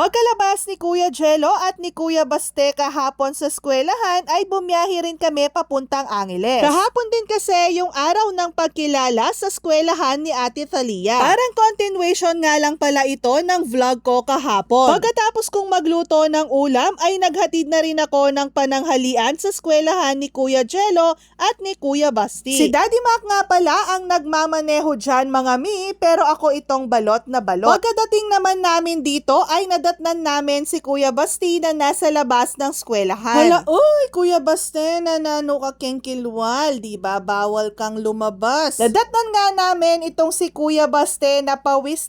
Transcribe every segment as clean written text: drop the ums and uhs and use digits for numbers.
Pagkalabas ni Kuya Jello at ni Kuya Baste kahapon sa eskwelahan ay bumiyahe rin kami papuntang Angeles. Kahapon din kasi yung araw ng pagkilala sa eskwelahan ni Ate Thalia. Parang continuation nga lang pala ito ng vlog ko kahapon. Pagkatapos kong magluto ng ulam ay naghatid na rin ako ng pananghalian sa eskwelahan ni Kuya Jello at ni Kuya Basti. Si Daddy Mac nga pala ang nagmamaneho dyan mga mi, pero ako itong balot na balot. Pagkadating naman namin dito ay nadatnan namin si Kuya Basti na nasa labas ng eskwelahan. Hala, uy, Kuya Basti, nanano ka kengkilwal, di ba? Bawal kang lumabas. Nadatnan nga namin itong si Kuya Basti na pawis,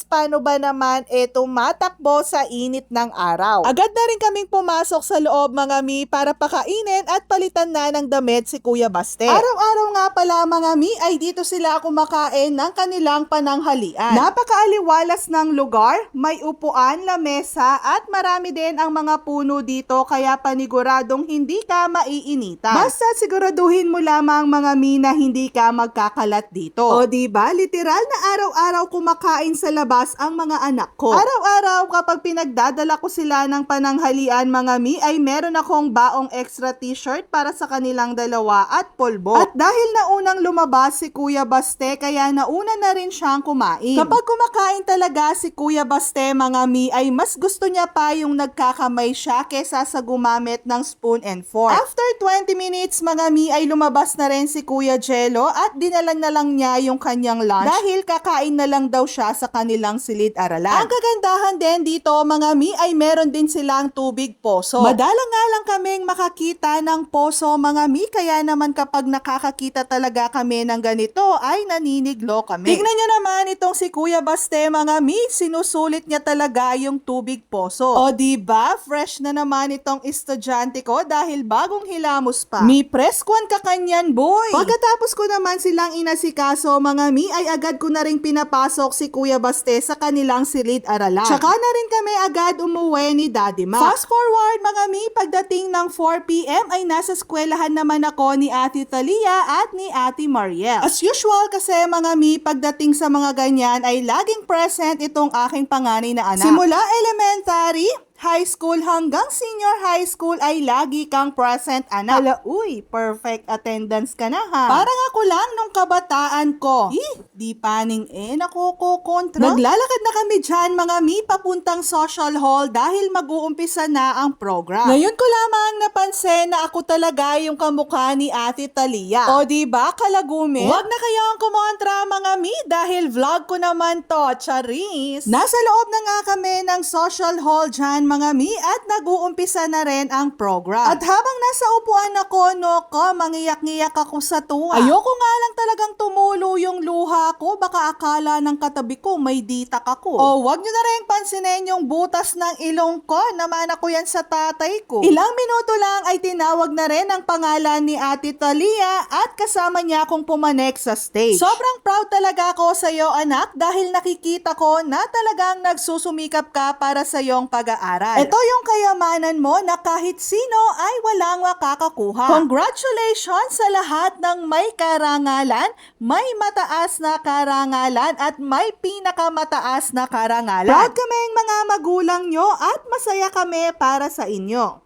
paano ba naman tumatakbo sa init ng araw. Agad na rin kaming pumasok sa loob mga mi para pakainin at palitan na ng damit si Kuya Basti. Araw-araw nga pala mga mi ay dito sila kumakain ng kanilang pananghalian. Napakaaliwalas ng lugar, may upuan, lamesa at marami din ang mga puno dito kaya paniguradong hindi ka maiinitan. Basta siguraduhin mo lamang mga mi na hindi ka magkakalat dito. O diba, literal na araw-araw kumakain sa labas ang mga anak ko. Araw-araw kapag pinagdadala ko sila ng pananghalian mga mi ay meron akong baong extra t-shirt para sa kanilang dalawa at polvo. At dahil naunang lumabas si Kuya Baste kaya nauna na rin siyang kumain. Kapag kumakain talaga si Kuya Baste mga mi ay mas gusto niya pa yung nagkakamay siya kesa sa gumamit ng spoon and fork. After 20 minutes mga mi ay lumabas na rin si Kuya Jello at dinala na lang niya yung kanyang lunch dahil kakain na lang daw siya sa kanilang silid-aralan. Ang kagandahan din dito mga mi ay meron din silang tubig poso. Madalang nga lang kaming makakita ng poso mga mi kaya naman kapag nakakakita talaga kami ng ganito ay naniniglo kami. Tignan niyo naman itong si Kuya Baste mga mi, sinusulit niya talaga yung tubig poso. O diba, fresh na naman itong estudyante ko dahil bagong hilamos pa. Mi preskwan ka kanyan boy. Pagkatapos ko naman silang inasikaso mga mi ay agad ko na rin pinapasok si Kuya Baste sa kanilang silid-aralan. Tsaka na rin kami agad umuwi ni Daddy Mac. Fast forward mga mi, pagdating ng 4 PM ay nasa eskwelahan naman ako ni Ate Thalia at ni Ate Mariel. As usual kasi mga mi, pagdating sa mga ganyan ay laging present itong aking panganay na anak. Simula elementary, high school hanggang senior high school ay lagi kang present anak. Hala, uy, perfect attendance ka na ha. Parang ako lang nung kabataan ko. Di paning nakukukontra. Naglalakad na kami dyan mga mi papuntang social hall dahil mag-uumpisa na ang program. Ngayon ko lamang napansin na ako talaga yung kamukha ni Ate Thalia. O diba, kalagumi? Huwag na kayong kumontra mga mi dahil vlog ko naman to, charis. Nasa loob na nga kami ng social hall dyan mga mi at nag-uumpisa na rin ang program. At habang nasa upuan ako, mangiyak-ngiyak ako sa tuwa. Ayoko nga lang talagang tumulo yung luha ko, baka akala ng katabi ko may ditak ako. O wag nyo na rin pansinin yung butas ng ilong ko, naman ako yan sa tatay ko. Ilang minuto lang ay tinawag na rin ang pangalan ni Ate Thalia at kasama niya akong pumanek sa stage. Sobrang proud talaga ako sa iyo anak dahil nakikita ko na talagang nagsusumikap ka para sa iyong pag-aaral. Ito yung kayamanan mo na kahit sino ay walang makakakuha. Congratulations sa lahat ng may karangalan, may mataas na karangalan at may pinakamataas na karangalan. Proud kaming mga magulang nyo at masaya kami para sa inyo.